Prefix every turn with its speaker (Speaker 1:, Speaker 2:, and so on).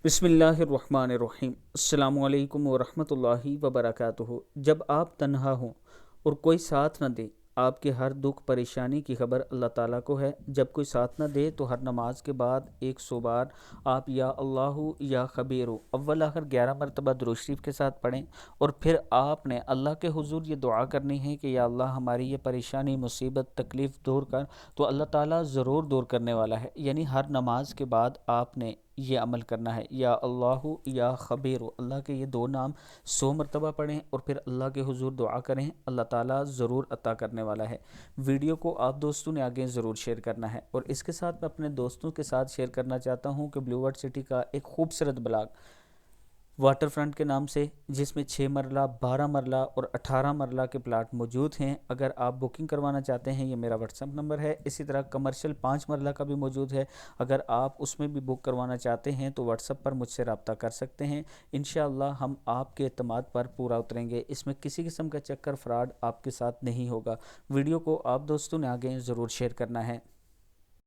Speaker 1: बिस्मिल्लाहिर्रहमानिर्रहीम। अस्सलामु अलैकुम वरहमतुल्लाहि वबरकातुहू। जब आप तन्हा हो और कोई साथ न दे, आपके हर दुख परेशानी की खबर अल्लाह ताला को है। जब कोई साथ न दे तो हर नमाज के बाद 100 बार आप या अल्लाहु या खबीरो अव्वल आखिर 11 मरतबा दुरूद शरीफ के साथ पढ़ें। और फिर आपने अल्लाह के हुजूर ये दुआ करनी है कि या अल्लाह हमारी ये परेशानी मुसीबत तकलीफ़ दूर कर। तो अल्लाह ताला ज़रूर दूर करने वाला है। यानी हर नमाज के बाद आपने ये अमल करना है, या अल्लाहु या खबीर, अल्लाह के ये दो नाम 100 मरतबा पढ़ें और फिर अल्लाह के हुजूर दुआ करें। अल्लाह ताला ज़रूर अता करने वाला है। वीडियो को आप दोस्तों ने आगे ज़रूर शेयर करना है। और इसके साथ मैं अपने दोस्तों के साथ शेयर करना चाहता हूँ कि ब्लू वर्ल्ड सिटी का एक खूबसूरत ब्लॉग वाटर फ्रंट के नाम से, जिसमें 6 मरला 12 मरला और 18 मरला के प्लाट मौजूद हैं। अगर आप बुकिंग करवाना चाहते हैं, ये मेरा व्हाट्सअप नंबर है। इसी तरह कमर्शियल 5 मरला का भी मौजूद है। अगर आप उसमें भी बुक करवाना चाहते हैं तो व्हाट्सअप पर मुझसे रब्ता कर सकते हैं। इंशाअल्लाह हम आपके एतमाद पर पूरा उतरेंगे। इसमें किसी किस्म का चक्कर फ्रॉड आपके साथ नहीं होगा। वीडियो को आप दोस्तों ने आगे ज़रूर शेयर करना है।